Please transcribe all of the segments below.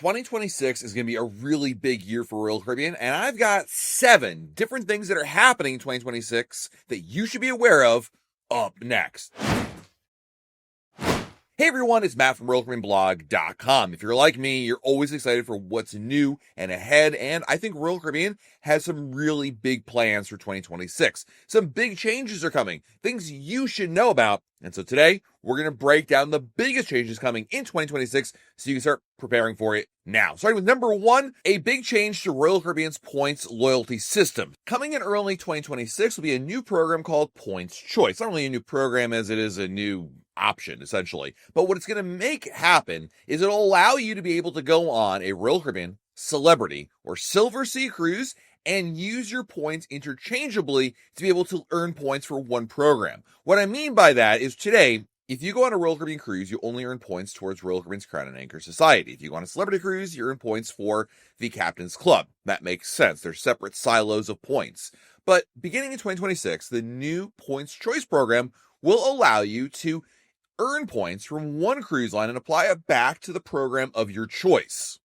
2026 is going to be a really big year for Royal Caribbean, and I've got 7 different things that are happening in 2026 that you should be aware of up next. Hey everyone, it's Matt from RoyalCaribbeanBlog.com. If you're like me, you're always excited for what's new and ahead, and I think Royal Caribbean has some really big plans for 2026. Some big changes are coming, things you should know about, and so today, we're going to break down the biggest changes coming in 2026 so you can start preparing for it now. Starting with number 1, a big change to Royal Caribbean's points loyalty system. Coming in early 2026 will be a new program called Points Choice. Not really a new program as it is a new option, essentially. But what it's going to make happen is it'll allow you to be able to go on a Royal Caribbean, Celebrity, or Silver Sea cruise and use your points interchangeably to be able to earn points for one program. What I mean by that is today, if you go on a Royal Caribbean cruise, you only earn points towards Royal Caribbean's Crown and Anchor Society. If you go on a Celebrity cruise, you earn points for the Captain's Club. That makes sense. They're separate silos of points. But beginning in 2026, the new Points Choice program will allow you to earn points from one cruise line and apply it back to the program of your choice.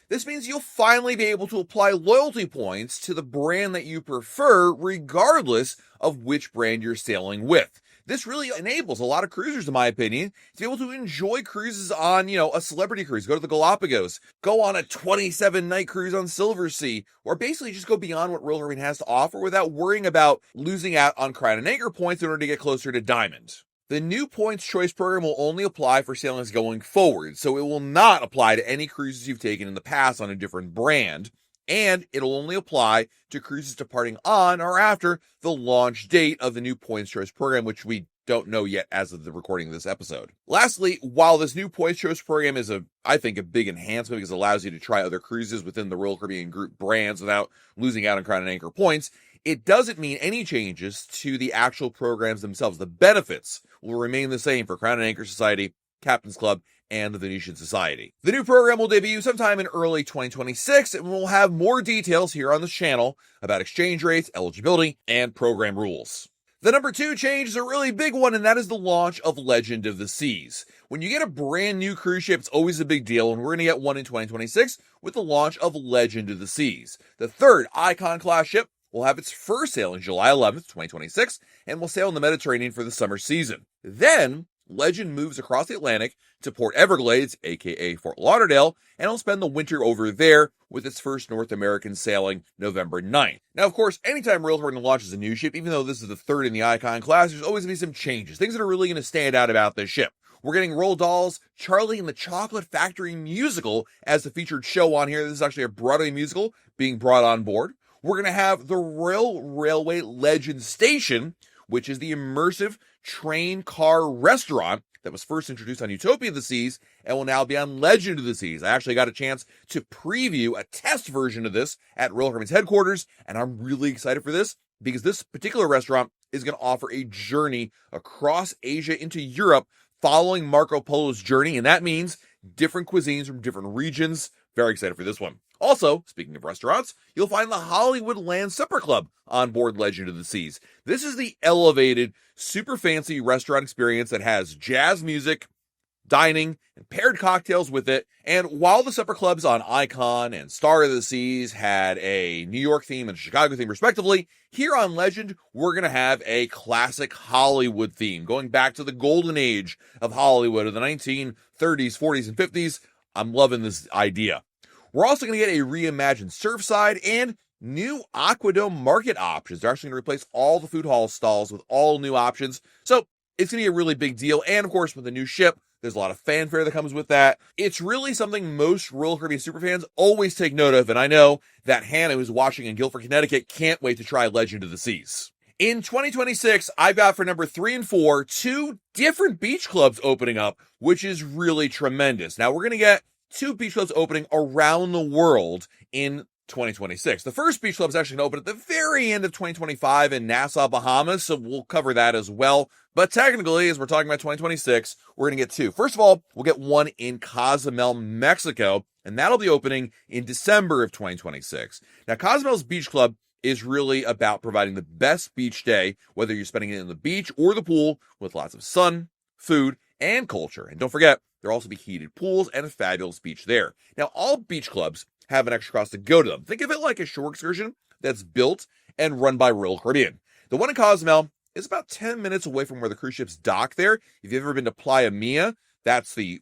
This means you'll finally be able to apply loyalty points to the brand that you prefer, regardless of which brand you're sailing with. This really enables a lot of cruisers, in my opinion, to be able to enjoy cruises on, a Celebrity cruise, go to the Galapagos, go on a 27-night cruise on Silver Sea, or basically just go beyond what Royal Caribbean has to offer without worrying about losing out on Crown and Anchor points in order to get closer to Diamond. The new Points Choice program will only apply for sailings going forward, so it will not apply to any cruises you've taken in the past on a different brand, and it'll only apply to cruises departing on or after the launch date of the new Points Choice program, which we don't know yet as of the recording of this episode. Lastly, while this new Points Choice program is I think a big enhancement because it allows you to try other cruises within the Royal Caribbean Group brands without losing out on Crown and Anchor points, it doesn't mean any changes to the actual programs themselves. The benefits will remain the same for Crown and Anchor Society, Captain's Club, and the Venetian Society. The new program will debut sometime in early 2026, and we'll have more details here on the channel about exchange rates, eligibility, and program rules. The number 2 change is a really big one, and that is the launch of Legend of the Seas. When you get a brand new cruise ship, it's always a big deal, and we're going to get one in 2026 with the launch of Legend of the Seas. The 3rd Icon-class ship will have its first sailing July 11th, 2026, and will sail in the Mediterranean for the summer season. Then, Legend moves across the Atlantic to Port Everglades, aka Fort Lauderdale, and will spend the winter over there with its first North American sailing November 9th. Now, of course, anytime Royal Caribbean launches a new ship, even though this is the 3rd in the Icon class, there's always going to be some changes, things that are really going to stand out about this ship. We're getting Roald Dahl's Charlie and the Chocolate Factory musical as the featured show on here. This is actually a Broadway musical being brought on board. We're going to have the Royal Railway Legend Station, which is the immersive train car restaurant that was first introduced on Utopia of the Seas and will now be on Legend of the Seas. I actually got a chance to preview a test version of this at Royal Caribbean's headquarters, and I'm really excited for this because this particular restaurant is going to offer a journey across Asia into Europe following Marco Polo's journey, and that means different cuisines from different regions. Very excited for this one. Also, speaking of restaurants, you'll find the Hollywood Land Supper Club on board Legend of the Seas. This is the elevated, super fancy restaurant experience that has jazz music, dining, and paired cocktails with it. And while the supper clubs on Icon and Star of the Seas had a New York theme and Chicago theme respectively, here on Legend, we're going to have a classic Hollywood theme, going back to the golden age of Hollywood of the 1930s, 40s, and 50s. I'm loving this idea. We're also going to get a reimagined Surfside and new Aquadome market options. They're actually going to replace all the food hall stalls with all new options. So it's going to be a really big deal. And of course, with the new ship, there's a lot of fanfare that comes with that. It's really something most Royal Caribbean superfans always take note of. And I know that Hannah, who's watching in Guilford, Connecticut, can't wait to try Legend of the Seas. In 2026, I've got for number 3 and 4, 2 different beach clubs opening up, which is really tremendous. Now, we're going to get 2 beach clubs opening around the world in 2026. The first beach club is actually going to open at the very end of 2025 in Nassau, Bahamas, so we'll cover that as well. But technically, as we're talking about 2026, we're going to get 2. First of all, we'll get one in Cozumel, Mexico, and that'll be opening in December of 2026. Now, Cozumel's beach club is really about providing the best beach day, whether you're spending it in the beach or the pool, with lots of sun, food, and culture. And don't forget, There'll also be heated pools and a fabulous beach there. Now, all beach clubs have an extra cost to go to them. Think of it like a shore excursion that's built and run by Royal Caribbean. The one in Cozumel is about 10 minutes away from where the cruise ships dock there. If you've ever been to Playa Mia, that's the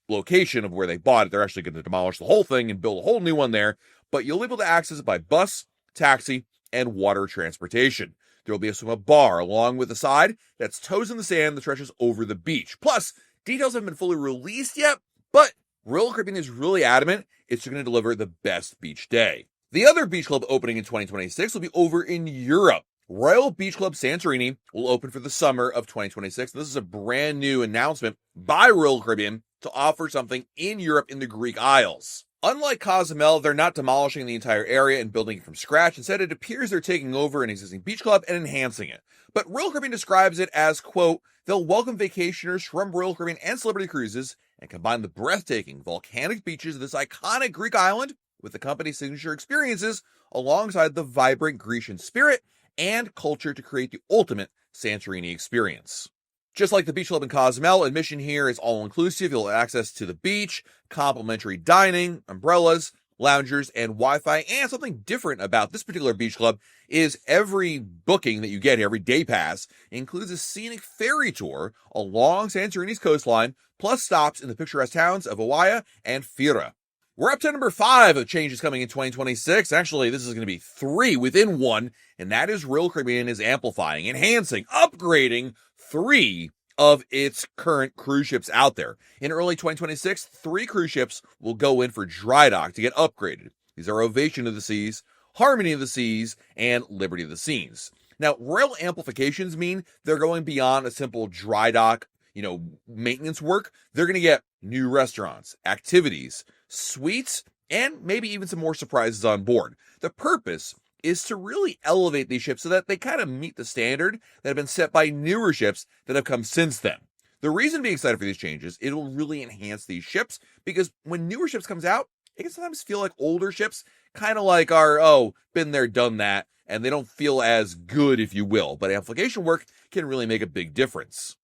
location of where they bought it. They're actually going to demolish the whole thing and build a whole new one there, but you'll be able to access it by bus, taxi, and water transportation. There will be a swim bar along with the side that's toes in the sand that stretches over the beach. Plus, details haven't been fully released yet, but Royal Caribbean is really adamant it's going to deliver the best beach day. The other beach club opening in 2026 will be over in Europe. Royal Beach Club Santorini will open for the summer of 2026. This is a brand new announcement by Royal Caribbean to offer something in Europe in the Greek Isles. Unlike Cozumel, they're not demolishing the entire area and building it from scratch. Instead, it appears they're taking over an existing beach club and enhancing it. But Royal Caribbean describes it as, quote, they'll welcome vacationers from Royal Caribbean and Celebrity Cruises and combine the breathtaking volcanic beaches of this iconic Greek island with the company's signature experiences alongside the vibrant Grecian spirit and culture to create the ultimate Santorini experience. Just like the beach club in Cozumel, admission here is all-inclusive. You'll have access to the beach, complimentary dining, umbrellas, loungers, and Wi-Fi. And something different about this particular beach club is every booking that you get here, every day pass, includes a scenic ferry tour along Santorini's coastline, plus stops in the picturesque towns of Oaia and Fira. We're up to number 5 of changes coming in 2026. Actually, this is going to be 3 within 1, and that is Royal Caribbean is amplifying, enhancing, upgrading 3 of its current cruise ships out there. In early 2026, 3 cruise ships will go in for dry dock to get upgraded. These are Ovation of the Seas, Harmony of the Seas, and Liberty of the Seas. Now, Royal amplifications mean they're going beyond a simple dry dock, maintenance work. They're going to get new restaurants, activities, suites, and maybe even some more surprises on board. The purpose is to really elevate these ships so that they kind of meet the standard that have been set by newer ships that have come since then. The reason being excited for these changes, it'll really enhance these ships because when newer ships comes out, it can sometimes feel like older ships, kind of like our, been there, done that, and they don't feel as good, if you will. But amplification work can really make a big difference.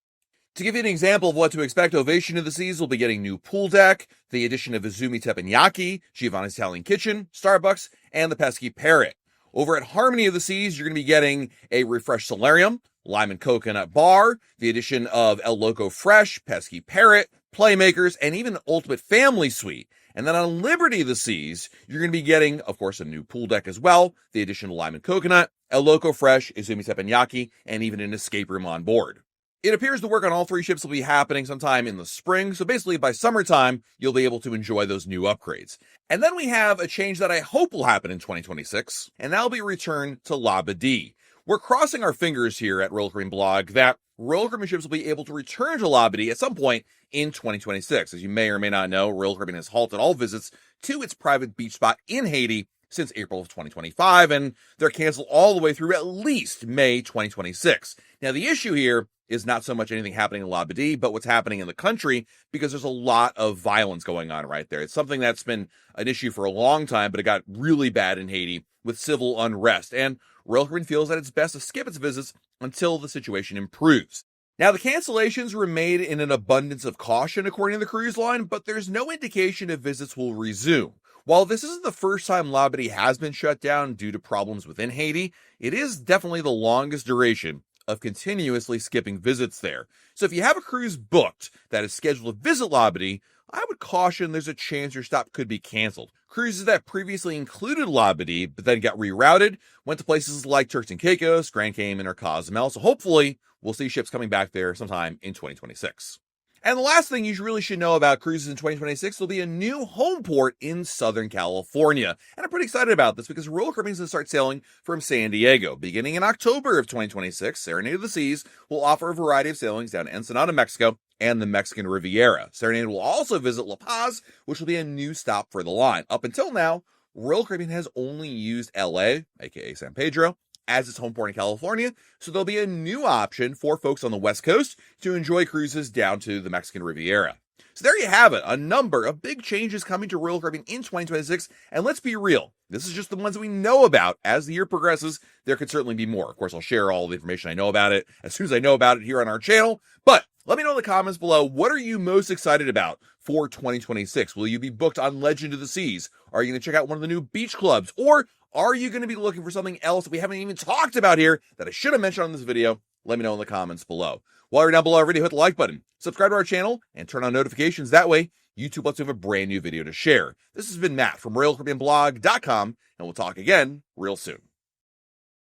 To give you an example of what to expect, Ovation of the Seas will be getting new pool deck, the addition of Izumi Teppanyaki, Giovanni's Italian Kitchen, Starbucks, and the Pesky Parrot. Over at Harmony of the Seas, you're going to be getting a refreshed solarium, lime and coconut bar, the addition of El Loco Fresh, Pesky Parrot, Playmakers, and even an ultimate family suite. And then on Liberty of the Seas, you're going to be getting, of course, a new pool deck as well, the addition of lime and coconut, El Loco Fresh, Izumi Teppanyaki, and even an escape room on board. It appears the work on all 3 ships will be happening sometime in the spring, so basically by summertime, you'll be able to enjoy those new upgrades. And then we have a change that I hope will happen in 2026, and that'll be return to Labadee. We're crossing our fingers here at Royal Caribbean Blog that Royal Caribbean ships will be able to return to Labadee at some point in 2026. As you may or may not know, Royal Caribbean has halted all visits to its private beach spot in Haiti since April of 2025, and they're canceled all the way through at least May 2026. Now, the issue here is not so much anything happening in Labadee, but what's happening in the country, because there's a lot of violence going on right there. It's something that's been an issue for a long time, but it got really bad in Haiti with civil unrest, and Royal Caribbean feels that it's best to skip its visits until the situation improves. Now, the cancellations were made in an abundance of caution, according to the cruise line, but there's no indication if visits will resume. While this isn't the first time Labadee has been shut down due to problems within Haiti, it is definitely the longest duration of continuously skipping visits there. So if you have a cruise booked that is scheduled to visit Labadee, I would caution there's a chance your stop could be canceled. Cruises that previously included Labadee, but then got rerouted, went to places like Turks and Caicos, Grand Cayman, or Cozumel. So hopefully we'll see ships coming back there sometime in 2026. And the last thing you really should know about cruises in 2026 will be a new homeport in Southern California. And I'm pretty excited about this because Royal Caribbean is going to start sailing from San Diego. Beginning in October of 2026, Serenade of the Seas will offer a variety of sailings down to Ensenada, Mexico, and the Mexican Riviera. Serenade will also visit La Paz, which will be a new stop for the line. Up until now, Royal Caribbean has only used LA, aka San Pedro, as its home port in California, so there'll be a new option for folks on the West Coast to enjoy cruises down to the Mexican Riviera. So there you have it, a number of big changes coming to Royal Caribbean in 2026, and let's be real, this is just the ones we know about. As the year progresses, there could certainly be more. Of course, I'll share all the information I know about it as soon as I know about it here on our channel, but let me know in the comments below, what are you most excited about for 2026? Will you be booked on Legend of the Seas? Are you going to check out one of the new beach clubs? Or are you going to be looking for something else that we haven't even talked about here that I should have mentioned on this video? Let me know in the comments below. While you're down below our video, hit the like button, subscribe to our channel, and turn on notifications. That way, YouTube lets you have a brand new video to share. This has been Matt from RoyalCaribbeanBlog.com, and we'll talk again real soon.